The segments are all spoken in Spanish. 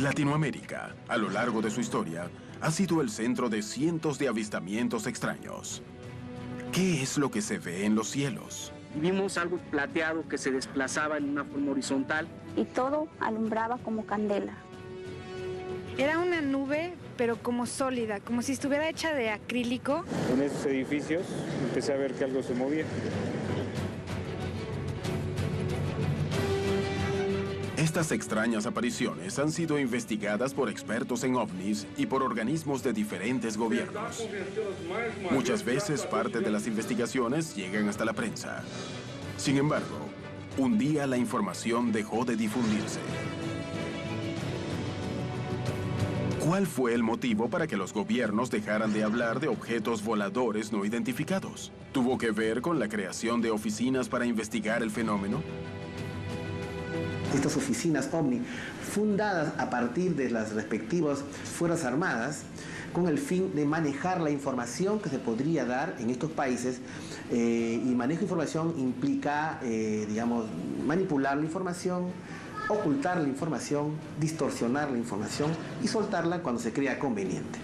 Latinoamérica, a lo largo de su historia, ha sido el centro de cientos de avistamientos extraños. ¿Qué es lo que se ve en los cielos? Vimos algo plateado que se desplazaba en una forma horizontal. Y todo alumbraba como candela. Era una nube, pero como sólida, como si estuviera hecha de acrílico. En esos edificios empecé a ver que algo se movía. Estas extrañas apariciones han sido investigadas por expertos en ovnis y por organismos de diferentes gobiernos. Muchas veces parte de las investigaciones llegan hasta la prensa. Sin embargo, un día la información dejó de difundirse. ¿Cuál fue el motivo para que los gobiernos dejaran de hablar de objetos voladores no identificados? ¿Tuvo que ver con la creación de oficinas para investigar el fenómeno? Estas oficinas OVNI, fundadas a partir de las respectivas Fuerzas Armadas, con el fin de manejar la información que se podría dar en estos países, y manejo de información implica, digamos, manipular la información, ocultar la información, distorsionar la información y soltarla cuando se crea conveniente.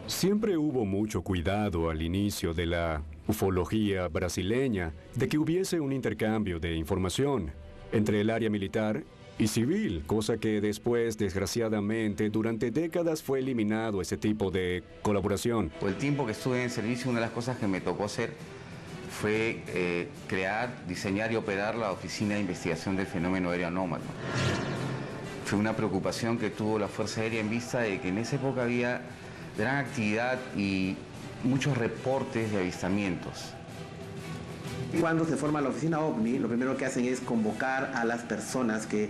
Siempre hubo mucho cuidado al inicio de la ufología brasileña de que hubiese un intercambio de información entre el área militar y civil, cosa que después, desgraciadamente, durante décadas fue eliminado ese tipo de colaboración. Por el tiempo que estuve en servicio, una de las cosas que me tocó hacer fue crear, diseñar y operar la Oficina de Investigación del Fenómeno Aéreo Anómalo. Fue una preocupación que tuvo la Fuerza Aérea en vista de que en esa época había gran actividad y muchos reportes de avistamientos. Cuando se forma la oficina OVNI, lo primero que hacen es convocar a las personas que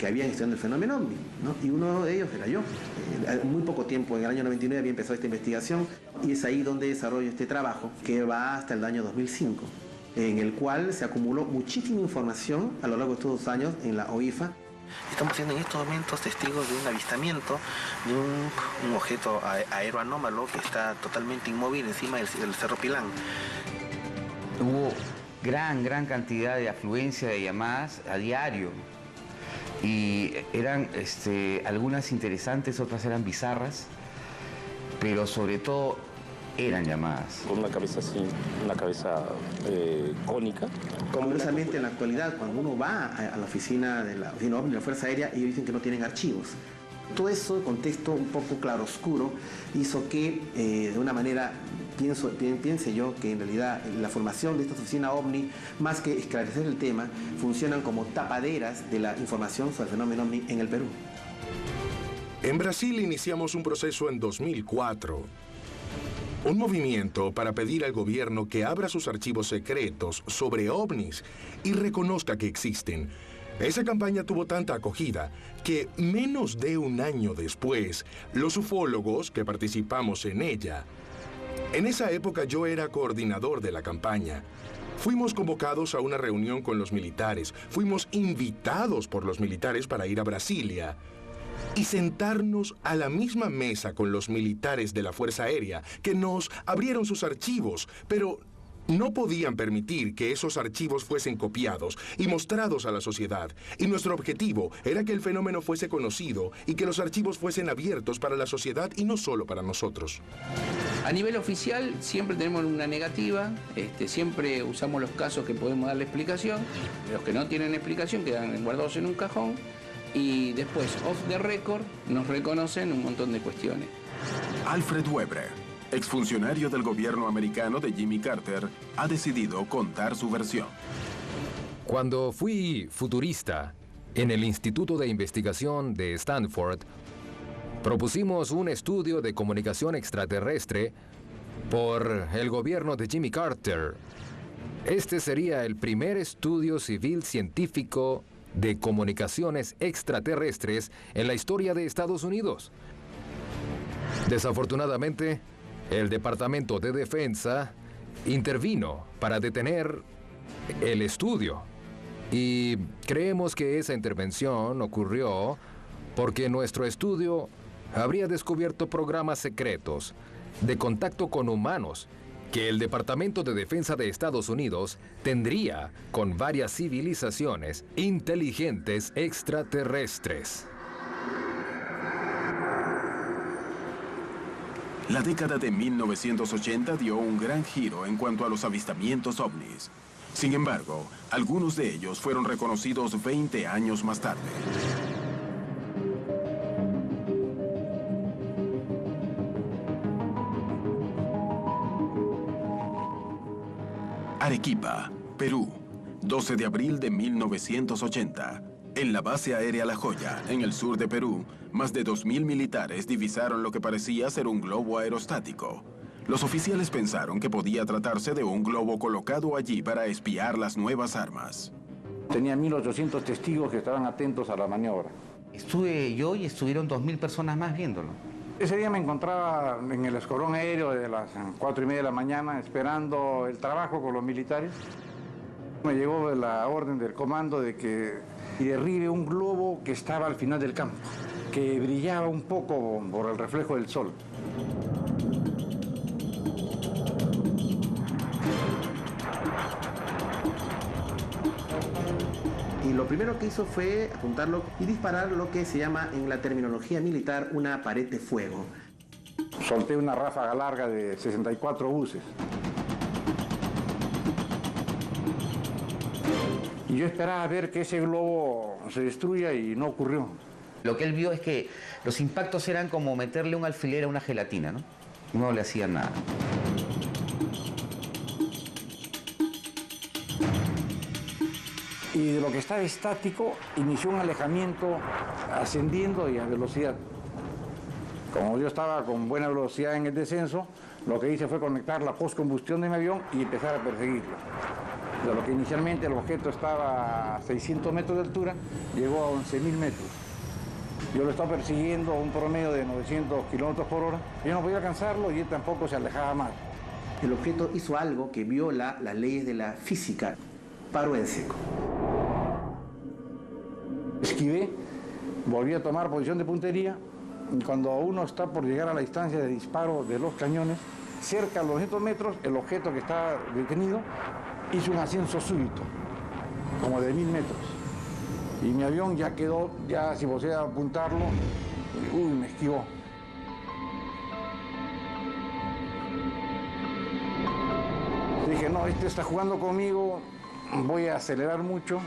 habían estudiado el fenómeno OVNI, ¿no? Y uno de ellos era yo. Muy poco tiempo, en el año 99 había empezado esta investigación y es ahí donde desarrollo este trabajo que va hasta el año 2005, en el cual se acumuló muchísima información a lo largo de estos 2 años en la OIFA. Estamos siendo en estos momentos testigos de un avistamiento de un objeto aeroanómalo que está totalmente inmóvil encima del Cerro Pilán. Hubo gran cantidad de afluencia de llamadas a diario y eran algunas interesantes, otras eran bizarras, pero sobre todo eran llamadas. Con una cabeza así, una cabeza cónica. Curiosamente en la actualidad, cuando uno va a la oficina de la OVNI, de la Fuerza Aérea, ellos dicen que no tienen archivos. Todo eso, contexto un poco claroscuro, hizo que de una manera piense yo que en realidad la formación de esta oficina OVNI, más que esclarecer el tema, funcionan como tapaderas de la información sobre el fenómeno OVNI en el Perú. En Brasil iniciamos un proceso en 2004. Un movimiento para pedir al gobierno que abra sus archivos secretos sobre ovnis y reconozca que existen. Esa campaña tuvo tanta acogida que menos de un año después, los ufólogos que participamos en ella. En esa época yo era coordinador de la campaña. Fuimos convocados a una reunión con los militares. Fuimos invitados por los militares para ir a Brasilia y sentarnos a la misma mesa con los militares de la Fuerza Aérea, que nos abrieron sus archivos, pero no podían permitir que esos archivos fuesen copiados y mostrados a la sociedad. Y nuestro objetivo era que el fenómeno fuese conocido y que los archivos fuesen abiertos para la sociedad y no solo para nosotros. A nivel oficial siempre tenemos una negativa, siempre usamos los casos que podemos darle explicación, los que no tienen explicación quedan guardados en un cajón y después, off the record, nos reconocen un montón de cuestiones. Alfred Webre, exfuncionario del gobierno americano de Jimmy Carter, ha decidido contar su versión. Cuando fui futurista en el Instituto de Investigación de Stanford, propusimos un estudio de comunicación extraterrestre por el gobierno de Jimmy Carter. Este sería el primer estudio civil científico de comunicaciones extraterrestres en la historia de Estados Unidos. Desafortunadamente, el Departamento de Defensa intervino para detener el estudio. Y creemos que esa intervención ocurrió porque nuestro estudio habría descubierto programas secretos de contacto con humanos que el Departamento de Defensa de Estados Unidos tendría con varias civilizaciones inteligentes extraterrestres. La década de 1980 dio un gran giro en cuanto a los avistamientos ovnis. Sin embargo, algunos de ellos fueron reconocidos 20 años más tarde. Arequipa, Perú, 12 de abril de 1980. En la base aérea La Joya, en el sur de Perú, más de 2.000 militares divisaron lo que parecía ser un globo aerostático. Los oficiales pensaron que podía tratarse de un globo colocado allí para espiar las nuevas armas. Tenía 1.800 testigos que estaban atentos a la maniobra. Estuve yo y estuvieron 2.000 personas más viéndolo. Ese día me encontraba en el escuadrón aéreo de las 4:30 de la mañana esperando el trabajo con los militares. Me llegó la orden del comando de que derribe un globo que estaba al final del campo, que brillaba un poco por el reflejo del sol. Y lo primero que hizo fue apuntarlo y disparar lo que se llama en la terminología militar una pared de fuego. Solté una ráfaga larga de 64 buses. Y yo esperaba ver que ese globo se destruya y no ocurrió. Lo que él vio es que los impactos eran como meterle un alfiler a una gelatina, ¿no? No le hacían nada. Y de lo que estaba estático, inició un alejamiento ascendiendo y a velocidad. Como yo estaba con buena velocidad en el descenso, lo que hice fue conectar la postcombustión de mi avión y empezar a perseguirlo. De lo que inicialmente el objeto estaba a 600 metros de altura, llegó a 11.000 metros. Yo lo estaba persiguiendo a un promedio de 900 kilómetros por hora. Yo no podía alcanzarlo y él tampoco se alejaba más. El objeto hizo algo que viola las leyes de la física. Paró en seco. Esquivé, volví a tomar posición de puntería. Y cuando uno está por llegar a la distancia de disparo de los cañones, cerca a los 200 metros, el objeto que está detenido hizo un ascenso súbito, como de 1.000 metros. Y mi avión ya quedó, ya si vos a apuntarlo, me esquivó. Dije, no, este está jugando conmigo, voy a acelerar mucho,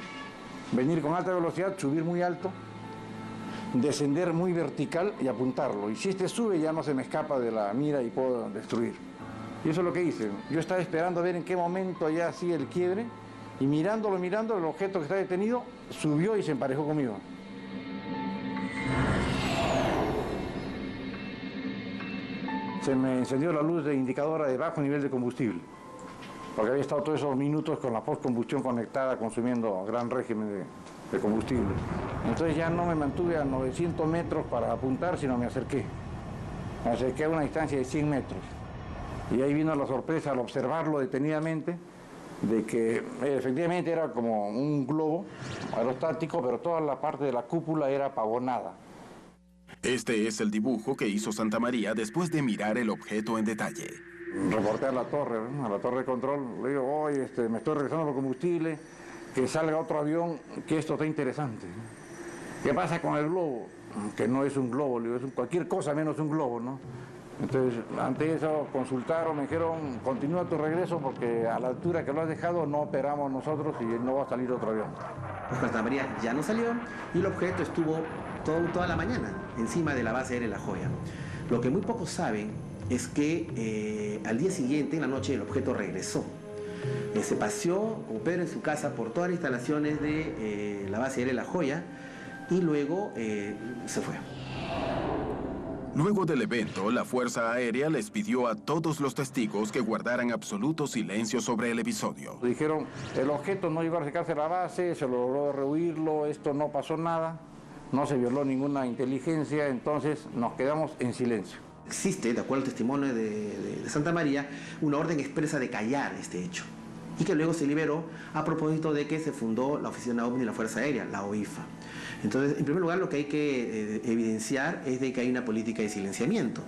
venir con alta velocidad, subir muy alto, descender muy vertical y apuntarlo. Y si este sube ya no se me escapa de la mira y puedo destruir. Y eso es lo que hice. Yo estaba esperando a ver en qué momento ya hacía el quiebre y mirándolo, el objeto que está detenido subió y se emparejó conmigo. Se me encendió la luz de indicadora de bajo nivel de combustible, porque había estado todos esos minutos con la postcombustión conectada consumiendo gran régimen de combustible. Entonces ya no me mantuve a 900 metros para apuntar, sino me acerqué. Me acerqué a una distancia de 100 metros. Y ahí vino la sorpresa al observarlo detenidamente, de que efectivamente era como un globo aerostático, pero toda la parte de la cúpula era pavonada. Este es el dibujo que hizo Santa María después de mirar el objeto en detalle. Reporté a la torre de control, le digo, oye, me estoy regresando por combustible, que salga otro avión, que esto está interesante. ¿Qué pasa con el globo? Que no es un globo, le digo, es cualquier cosa menos un globo, ¿no? Entonces, ante eso consultaron, me dijeron, continúa tu regreso porque a la altura que lo has dejado no operamos nosotros y no va a salir otro avión. Pues Santa María ya no salió y el objeto estuvo toda la mañana encima de la base aérea La Joya. Lo que muy pocos saben es que al día siguiente, en la noche, el objeto regresó. Se paseó como Pedro en su casa por todas las instalaciones de la base aérea La Joya y luego se fue. Luego del evento, la Fuerza Aérea les pidió a todos los testigos que guardaran absoluto silencio sobre el episodio. Dijeron, el objeto no llegó a acercarse a la base, se logró rehuirlo, esto no pasó nada, no se violó ninguna inteligencia, entonces nos quedamos en silencio. Existe, de acuerdo al testimonio de Santa María, una orden expresa de callar este hecho y que luego se liberó a propósito de que se fundó la Oficina OVNI de la Fuerza Aérea, la OIFA. Entonces, en primer lugar, lo que hay que evidenciar es de que hay una política de silenciamiento.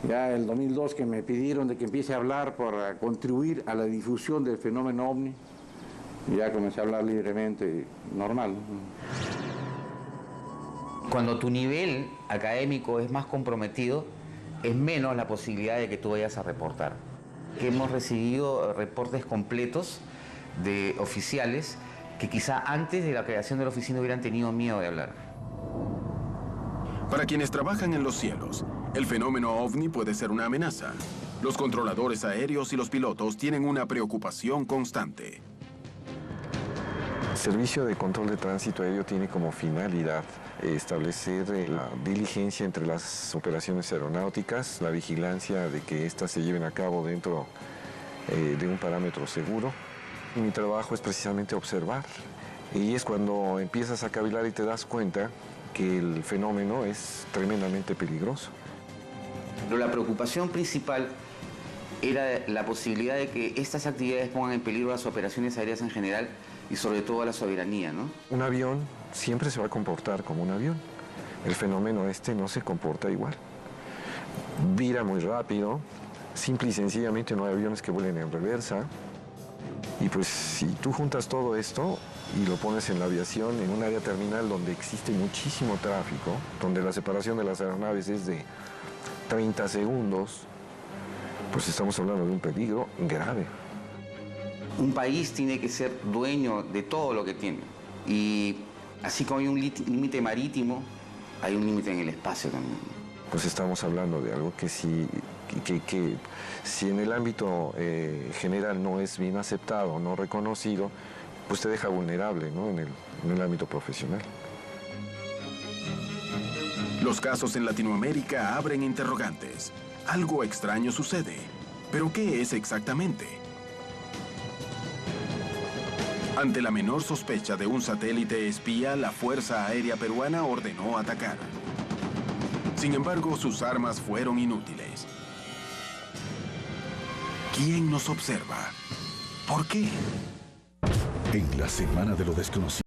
Ya el 2002 que me pidieron de que empiece a hablar para contribuir a la difusión del fenómeno OVNI, ya comencé a hablar libremente, normal. Cuando tu nivel académico es más comprometido, es menos la posibilidad de que tú vayas a reportar. Que hemos recibido reportes completos de oficiales que quizá antes de la creación de la oficina hubieran tenido miedo de hablar. Para quienes trabajan en los cielos, el fenómeno ovni puede ser una amenaza. Los controladores aéreos y los pilotos tienen una preocupación constante. El Servicio de Control de Tránsito Aéreo tiene como finalidad establecer la diligencia entre las operaciones aeronáuticas, la vigilancia de que éstas se lleven a cabo dentro de un parámetro seguro. Mi trabajo es precisamente observar, y es cuando empiezas a cavilar y te das cuenta que el fenómeno es tremendamente peligroso. Pero la preocupación principal era la posibilidad de que estas actividades pongan en peligro las operaciones aéreas en general y sobre todo a la soberanía, ¿no? Un avión siempre se va a comportar como un avión. El fenómeno no se comporta igual. Vira muy rápido, simple y sencillamente no hay aviones que vuelen en reversa. Y pues si tú juntas todo esto y lo pones en la aviación, en un área terminal donde existe muchísimo tráfico, donde la separación de las aeronaves es de 30 segundos, pues estamos hablando de un peligro grave. Un país tiene que ser dueño de todo lo que tiene. Y así como hay un límite marítimo, hay un límite en el espacio también. Pues estamos hablando de algo que si en el ámbito general no es bien aceptado, no reconocido, pues te deja vulnerable, ¿no? en el ámbito profesional. Los casos en Latinoamérica abren interrogantes. Algo extraño sucede. ¿Pero qué es exactamente? Ante la menor sospecha de un satélite espía, la Fuerza Aérea Peruana ordenó atacar. Sin embargo, sus armas fueron inútiles. ¿Quién nos observa? ¿Por qué? En la Semana de lo Desconocido.